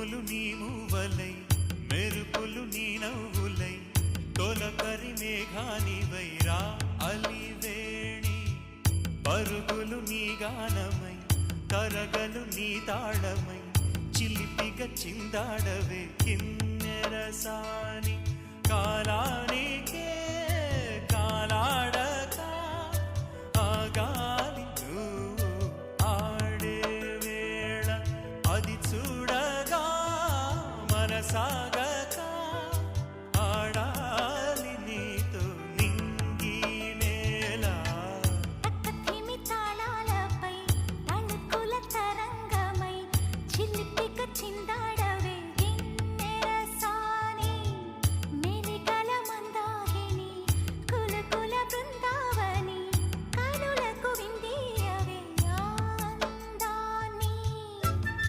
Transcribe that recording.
పువ్వులు నీ మూవలై మెరుపులు నీ నవ్వులై తొలకరి మేఘానివై రా అలివేణి పరుగులు నీ గానమై కరగలు నీ తాళమై చిలిపిగా చిందాడవే కిన్నెరసాని కాలానికే కాలాడక ఆగాలి నువ్వు ఆడే వేళ అది చూడ